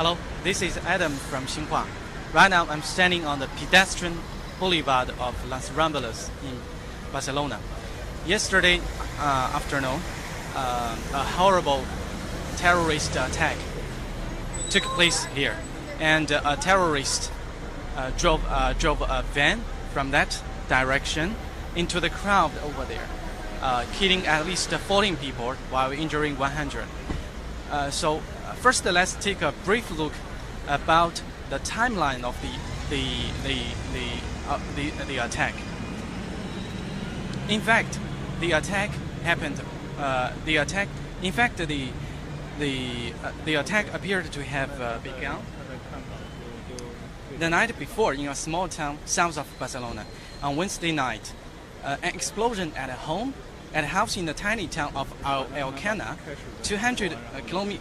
Hello, this is Adam from Xinhua. Right now I'm standing on the pedestrian boulevard of Las Ramblas in Barcelona. Yesterday afternoon, a horrible terrorist attack took place here, and a terrorist drove a van from that direction into the crowd over there, killing at least 14 people while injuring 100. So first, let's take a brief look about the timeline of the attack. In fact, the attack happened. The attack appeared to have begun the night before in a small town south of Barcelona. On Wednesday night, an explosion at a house in the tiny town of Alcana, 200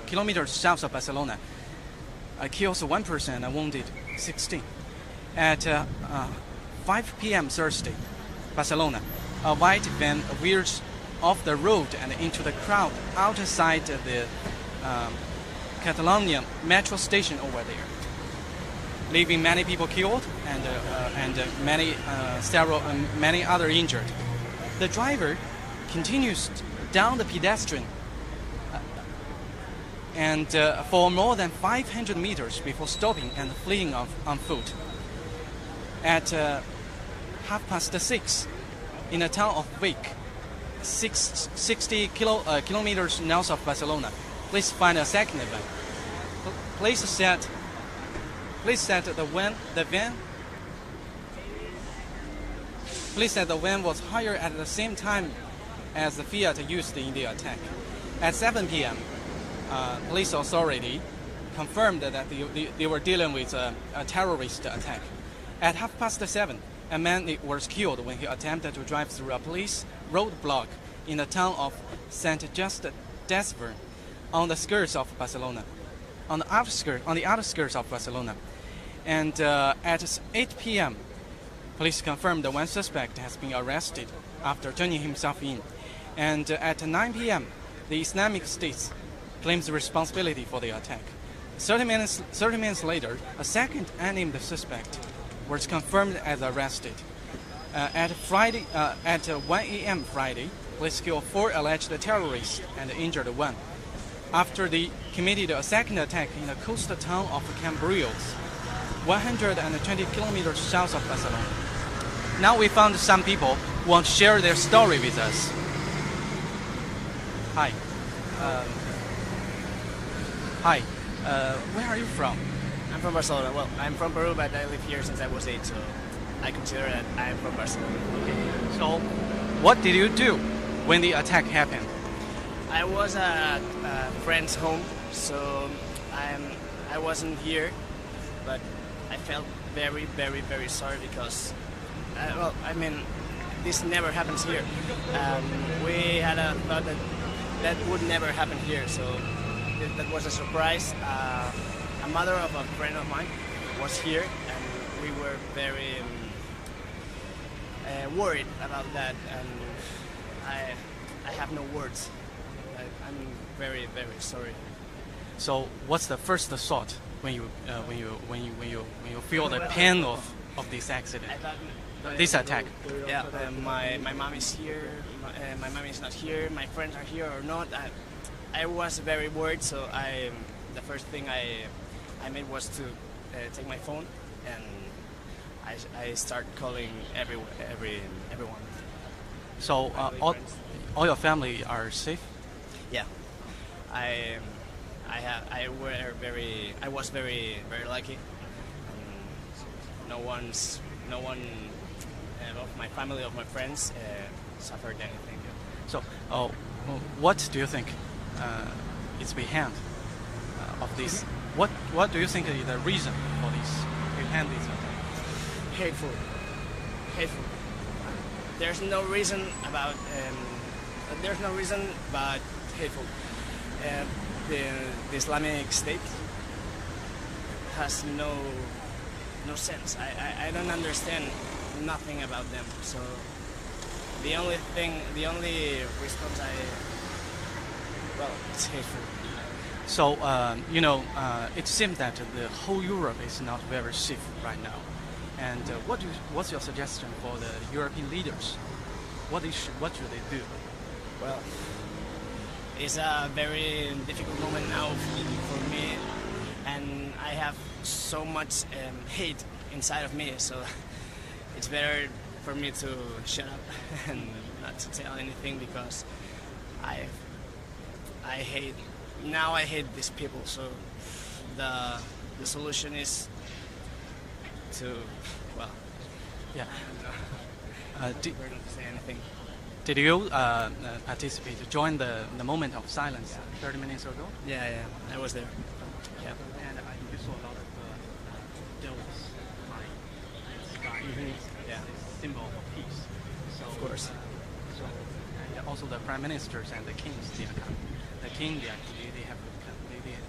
kilometers south of Barcelona, kills one person and wounded 16. At 5 p.m. Thursday, Barcelona, a white van veers off the road and into the crowd outside the Catalonia metro station over there, leaving many people killed and many other injured. The driver continues down the pedestrian and for more than 500 meters before stopping and fleeing on foot. At 6:30 in the town of Vic, 60 kilometers north of Barcelona, police find a second van. Police said the van was hired at the same time as the Fiat used in the attack. At 7 p.m., police authority confirmed that they were dealing with a terrorist attack. At 7:30, a man was killed when he attempted to drive through a police roadblock in the town of Saint Just Desvern, on the skirts of Barcelona, on the outskirts of Barcelona. And at 8 p.m., police confirmed that one suspect has been arrested after turning himself in. And at 9 p.m., the Islamic State claims responsibility for the attack. 30 minutes later, a second unnamed suspect was confirmed as arrested. At 1 a.m. Friday, police killed 4 alleged terrorists and injured 1 after they committed a second attack in the coastal town of Cambrils, 120 kilometers south of Barcelona. Now we found some people who want to share their story with us. Hi. Where are you from? I'm from Barcelona. Well, I'm from Peru, but I live here since I was 8, so I consider that I'm from Barcelona. Okay. So, what did you do when the attack happened? I was at a friend's home, so I wasn't here, but I felt very, very, very sorry because, this never happens here. We had a thought that would never happen here, so that was a surprise. A mother of a friend of mine was here, and we were very worried about that, and I have no words. I'm very, very sorry. So, what's the first thought when you feel the pain of this accident, this attack? Yeah, my mom is here. My mom is not here. My friends are here or not. I was very worried, so the first thing I made was to take my phone, and I start calling everyone. So all your family are safe? Yeah, I was very, very lucky. No one of my family, of my friends, suffered anything. So, what do you think is behind of this? What do you think is the reason for this behind this attack? Hateful. There's no reason but hateful. The Islamic State has no sense. I don't understand nothing about them. So the only response it's hateful. So, it seems that the whole Europe is not very safe right now. And what's your suggestion for the European leaders? What should they do? Well, it's a very difficult moment now for me, and I have so much hate inside of me, so it's better for me to shut up and not to tell anything, because I hate, now I hate these people. So the solution is to, well, Yeah. I don't know. Did, Better not to say anything. did you participate, join the moment of silence 30 minutes ago? Yeah, I was there. Yeah. And you saw a lot of devils flying in the sky. Yeah. It's a symbol of peace. So, Of course. And also the prime ministers and the kings, they are coming. The king, they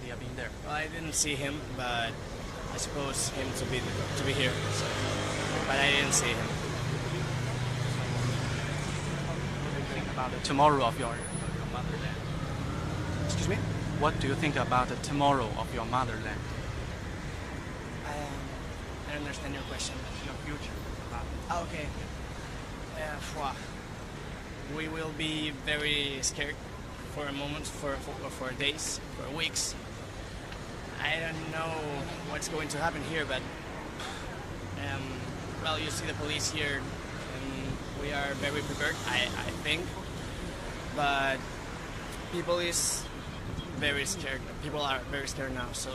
have been there. Well, I didn't see him, but I suppose him to be here. So, but I didn't see him. What do you think about the tomorrow of your motherland? Excuse me? What do you think about the tomorrow of your motherland? I don't understand your question. Your future. Okay. Wow. We will be very scared for a moment, for days, for weeks. I don't know what's going to happen here, but well, you see the police here, and we are very prepared, I think. But people is very scared. People are very scared now, so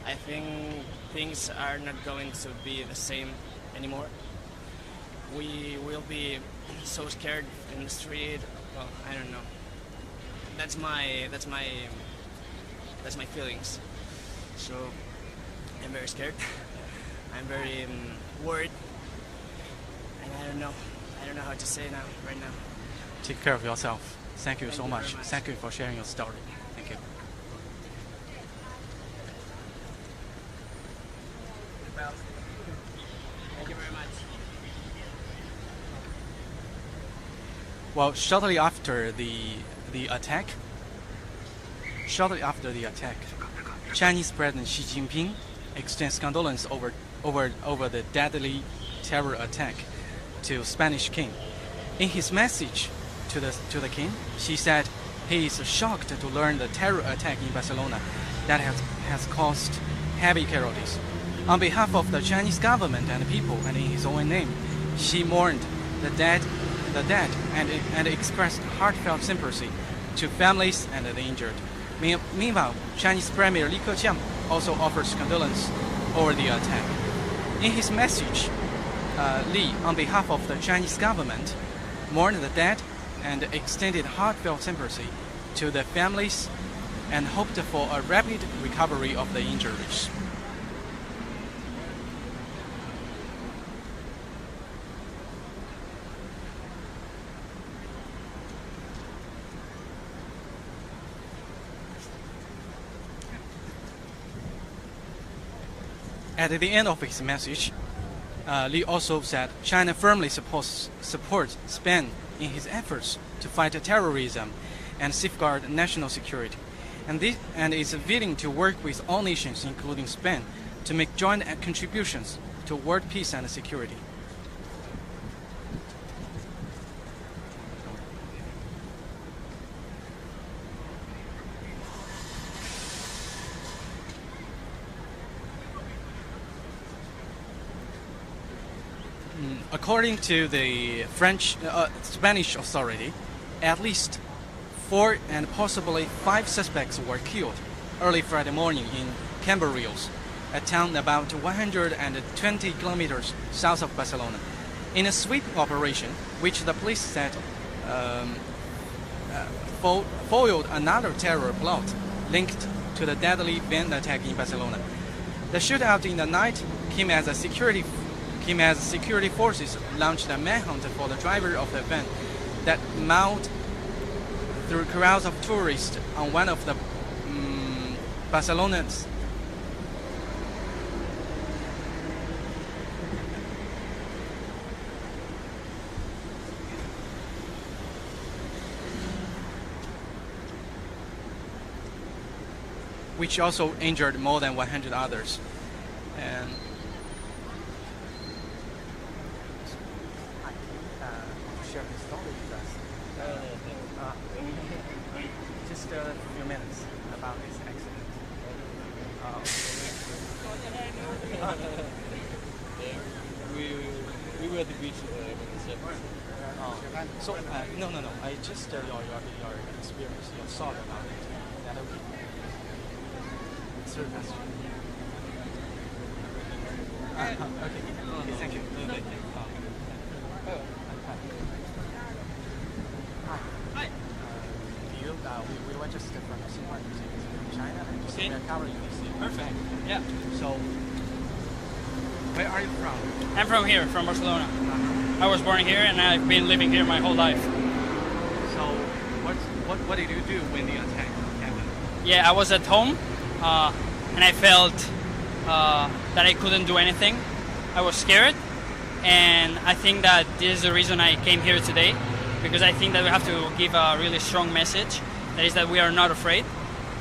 I think things are not going to be the same anymore. We will be so scared in the street. Well, I don't know. That's my feelings. So I'm very scared. I'm very worried, and I don't know how to say now right now. Take care of yourself. Thank you Thank so you much. very much. Thank you for sharing your story. Thank you. Well, thank you very much. Well, shortly after the attack, Chinese President Xi Jinping extends condolence over the deadly terror attack to Spanish King. In his message to the king, Xi said he is shocked to learn the terror attack in Barcelona that has caused heavy casualties. On behalf of the Chinese government and people, and in his own name, Xi mourned the dead and expressed heartfelt sympathy to families and the injured. Meanwhile, Chinese Premier Li Keqiang also offers condolence over the attack. In his message, Li, on behalf of the Chinese government, mourned the dead and extended heartfelt sympathy to the families and hoped for a rapid recovery of the injuries. At the end of his message, Li also said China firmly supports Spain in his efforts to fight terrorism and safeguard national security, and is willing to work with all nations, including Spain, to make joint contributions to world peace and security. According to the Spanish authority, at least 4 and possibly 5 suspects were killed early Friday morning in Cambrils, a town about 120 kilometers south of Barcelona, in a sweeping operation which the police said foiled another terror plot linked to the deadly van attack in Barcelona. The shootout in the night came as security forces launched a manhunt for the driver of the van that mailed through crowds of tourists on one of the Barcelona's which also injured more than 100 others. And share his story with us. Just a few minutes about this accident. We were at the beach when this happened. So no. I just your experience, your thought about it. That okay? Third question. Okay. Thank you. Hi. We were just from China, and so we are covering this. Perfect. Yeah. So, where are you from? I'm from here, from Barcelona. I was born here and I've been living here my whole life. So, what did you do when the attack happened? Yeah, I was at home and I felt that I couldn't do anything. I was scared, and I think that this is the reason I came here today, because I think that we have to give a really strong message. That is that we are not afraid.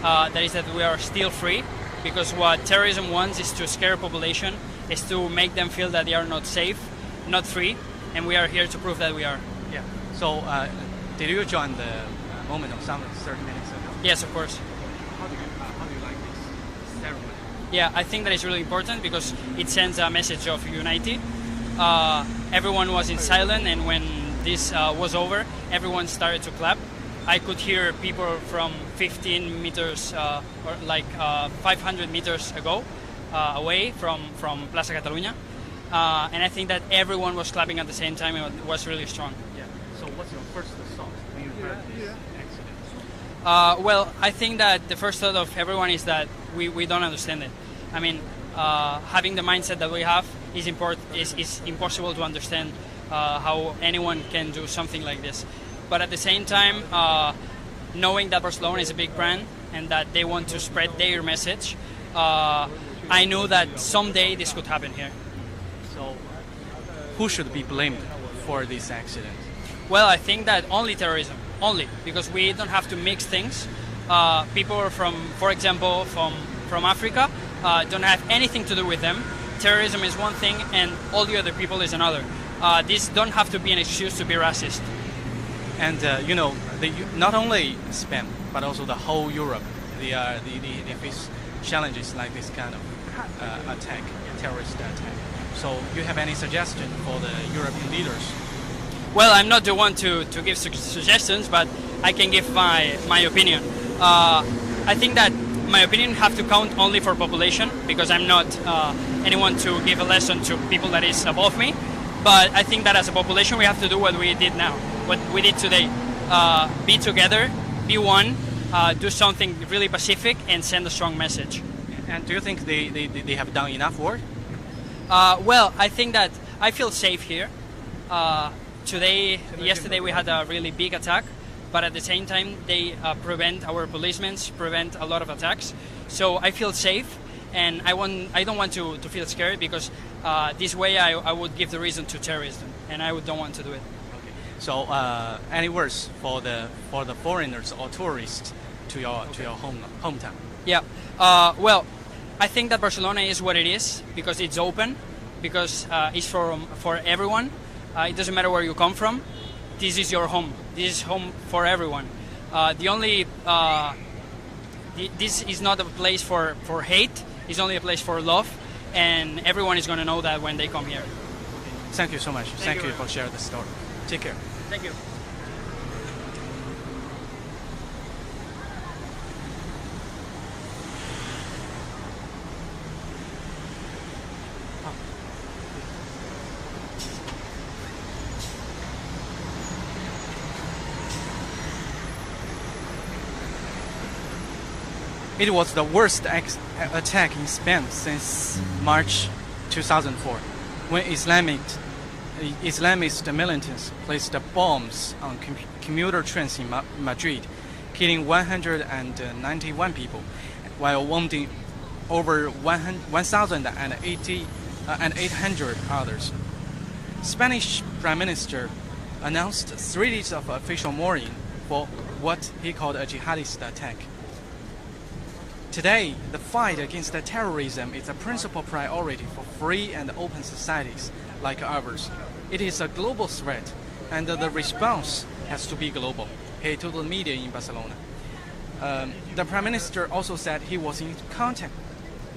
That is that we are still free, because what terrorism wants is to scare a population, is to make them feel that they are not safe, not free, and we are here to prove that we are. Yeah. So, did you join the moment of silence 30 minutes ago? Yes, of course. How do you like this ceremony? Yeah, I think that is really important because it sends a message of unity. Everyone was in silence, and when this was over, everyone started to clap. I could hear people from 15 meters or like 500 meters away from Plaza Catalunya. And I think that everyone was clapping at the same time, and it was really strong. Yeah. So what's your first thought when you heard this accident? Well, I think that the first thought of everyone is that we don't understand it. I mean, having the mindset that we have is impossible to understand how anyone can do something like this. But at the same time, knowing that Barcelona is a big brand and that they want to spread their message, I knew that someday this could happen here. So, who should be blamed for this accident? Well, I think that only terrorism, only, because we don't have to mix things. People from, for example, from Africa don't have anything to do with them. Terrorism is one thing and all the other people is another. This don't have to be an excuse to be racist. And not only Spain, but also the whole Europe, they face challenges like this kind of attack, terrorist attack. So, you have any suggestion for the European leaders? Well, I'm not the one to give suggestions, but I can give my opinion. I think that my opinion have to count only for population, because I'm not anyone to give a lesson to people that is above me. But I think that as a population, we have to do what we did now, what we did today. Be together, be one, do something really pacific, and send a strong message. And do you think they have done enough work? Well, I think that I feel safe here. Yesterday we had a really big attack, but at the same time they prevent our policemen, prevent a lot of attacks. So I feel safe, and I don't want to feel scared, because this way I would give the reason to terrorism, and I don't want to do it. Okay. So any words for the foreigners or tourists to your hometown? Yeah. Well, I think that Barcelona is what it is because it's open, because it's for everyone. It doesn't matter where you come from. This is your home. This is home for everyone. This is not a place for hate. It's only a place for love, and everyone is going to know that when they come here. Thank you so much. Thank you very for sharing the story. Take care. Thank you. It was the worst attack in Spain since March 2004, when Islamist militants placed bombs on commuter trains in Madrid, killing 191 people, while wounding over 1,800 others. Spanish Prime Minister announced 3 days of official mourning for what he called a jihadist attack. Today, the fight against the terrorism is a principal priority for free and open societies like ours. It is a global threat, and the response has to be global, he told the media in Barcelona. The Prime Minister also said he was in contact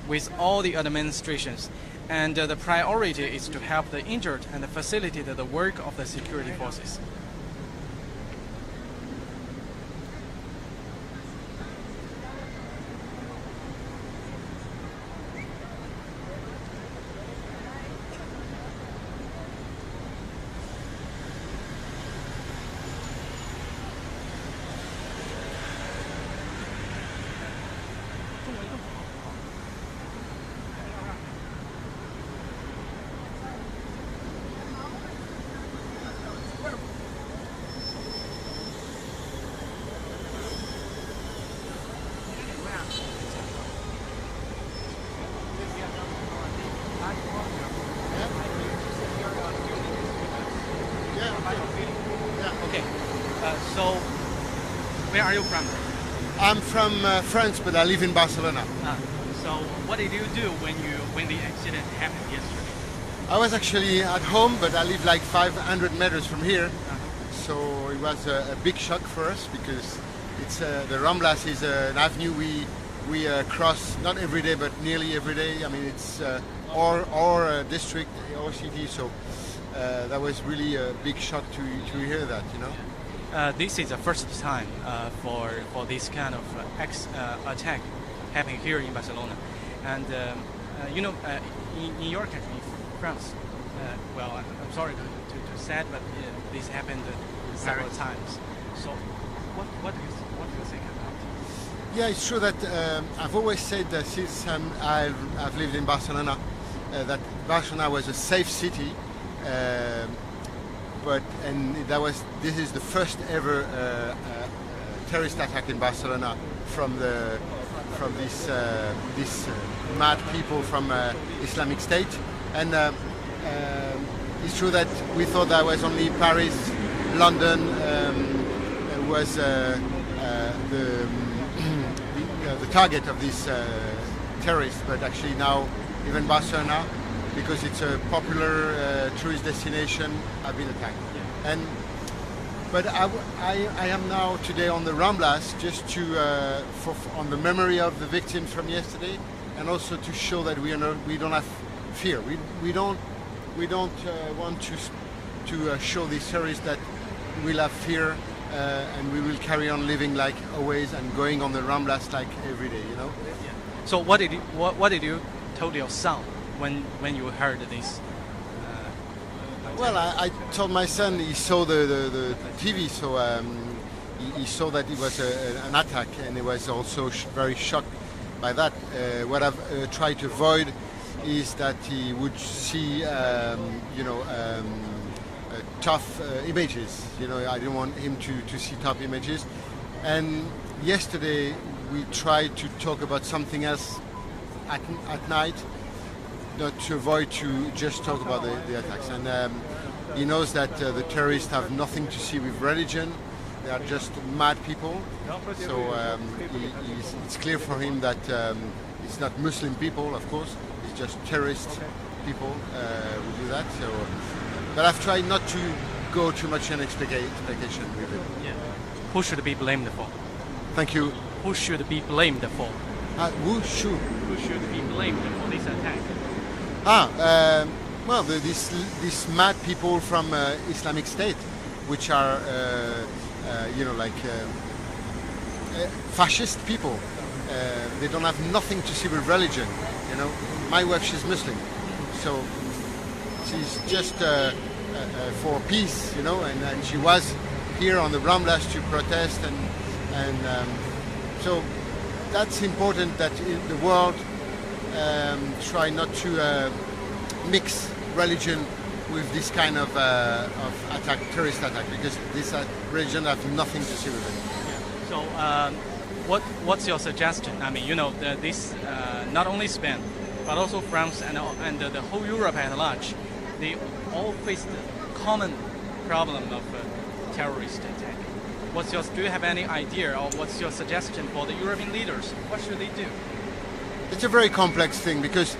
with all the administrations, and the priority is to help the injured and facilitate the work of the security forces. Okay, so where are you from? I'm from France, but I live in Barcelona. So what did you do when the accident happened yesterday? I was actually at home, but I live like 500 meters from here. So it was a big shock for us because it's the Ramblas is an avenue we cross not every day, but nearly every day. I mean, it's our district, our city. So that was really a big shock to hear that, you know. This is the first time for this kind of attack happening here in Barcelona, and in your country, France. Well, I'm sorry to say it, but this happened several times. So, what do you think about it? Yeah, it's true that I've always said that since I've lived in Barcelona, that Barcelona was a safe city. This is the first ever terrorist attack in Barcelona from this mad people from Islamic State, and it's true that we thought that was only Paris, London was the target of this terrorist, but actually now even Barcelona, because it's a popular tourist destination, have been attacked. But I am now today on the Ramblas just to on the memory of the victims from yesterday, and also to show that we don't have fear. We don't want to show these terrorists that we'll have fear and we will carry on living like always and going on the Ramblas like every day. You know. Yeah. So what did you told your son when you heard this? Well, I told my son, he saw the TV, so he saw that it was an attack, and he was also very shocked by that. What I've tried to avoid is that he would see, tough images. You know, I didn't want him to see tough images. And yesterday we tried to talk about something else at night, not to avoid to just talk about the attacks. And he knows that the terrorists have nothing to see with religion. They are just mad people. So it's clear for him that it's not Muslim people, of course. It's just terrorist people who do that. So, but I've tried not to go too much in expectation with it. Yeah. Who should be blamed for? Thank you. Who should be blamed for? Who should? Who should be blamed for this attack? Well, these mad people from Islamic State, which are, fascist people. They don't have nothing to see with religion. You know, my wife, she's Muslim, so she's just for peace. You know, and she was here on the Ramblas to protest, and so that's important that in the world try not to mix religion with this kind of attack, terrorist attack, because this religion have nothing to see with it. Yeah. So, what's your suggestion? I mean, this not only Spain, but also France and the whole Europe at large, they all face the common problem of terrorist attack. do you have any idea or what's your suggestion for the European leaders? What should they do? It's a very complex thing because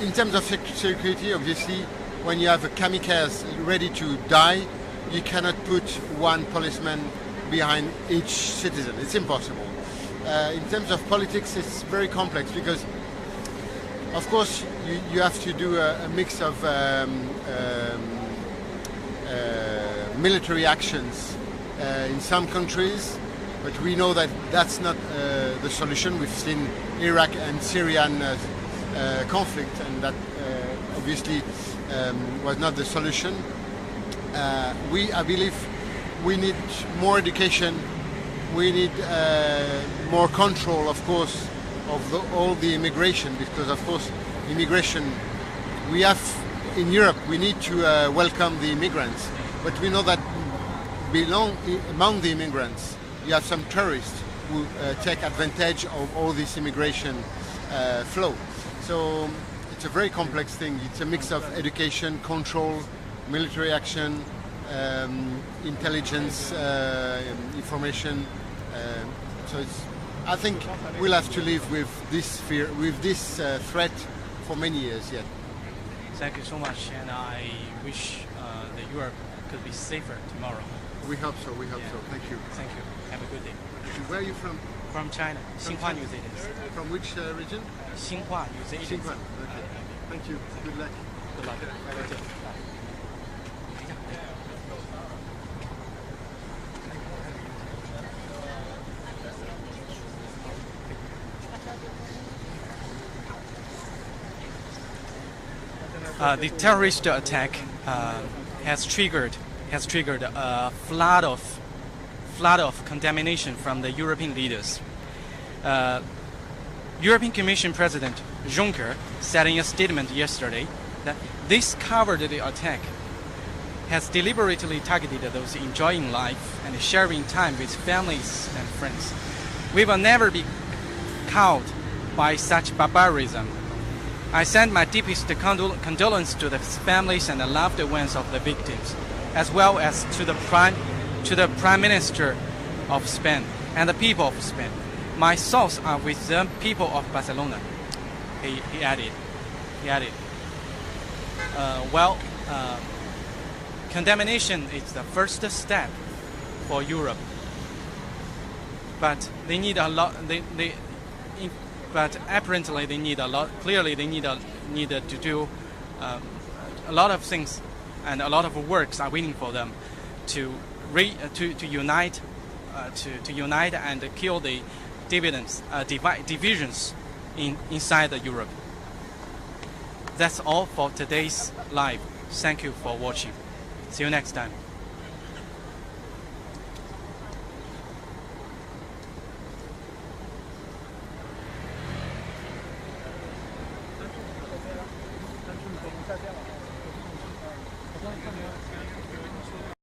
in terms of security, obviously, when you have a kamikaze ready to die, you cannot put one policeman behind each citizen. It's impossible. In terms of politics, it's very complex because, of course, you have to do a mix of military actions in some countries, but we know that that's not the solution. We've seen Iraq and Syrian conflict, and that obviously was not the solution. I believe we need more education. We need more control, of course, of all the immigration, because, of course, immigration, we have in Europe, we need to welcome the immigrants, but we know that among the immigrants, you have some tourists who take advantage of all this immigration flow. So it's a very complex thing. It's a mix of education, control, military action, intelligence, information. So I think we'll have to live with this fear, with this threat for many years yet. Thank you so much, and I wish that Europe could be safer tomorrow. We hope so. We hope so. Thank you. Thank you. Have a good day. Where are you from? From China, Xinhua, New Zealand. From which region? Xinhua, New Zealand. Xinhua. Okay. Thank you. Good luck. Good luck. The terrorist attack has triggered a flood of condemnation from the European leaders. European Commission President Juncker said in a statement yesterday that this covered the attack has deliberately targeted those enjoying life and sharing time with families and friends. We will never be cowed by such barbarism. I send my deepest condolence to the families and the loved ones of the victims, as well as to the Prime Minister of Spain and the people of Spain. My thoughts are with the people of Barcelona. He added. Condemnation is the first step for Europe, but they need a lot. But apparently they need a lot. Clearly, they need to do a lot of things, and a lot of works are waiting for them to unite and kill the divisions inside Europe. That's all for today's live. Thank you for watching. See you next time.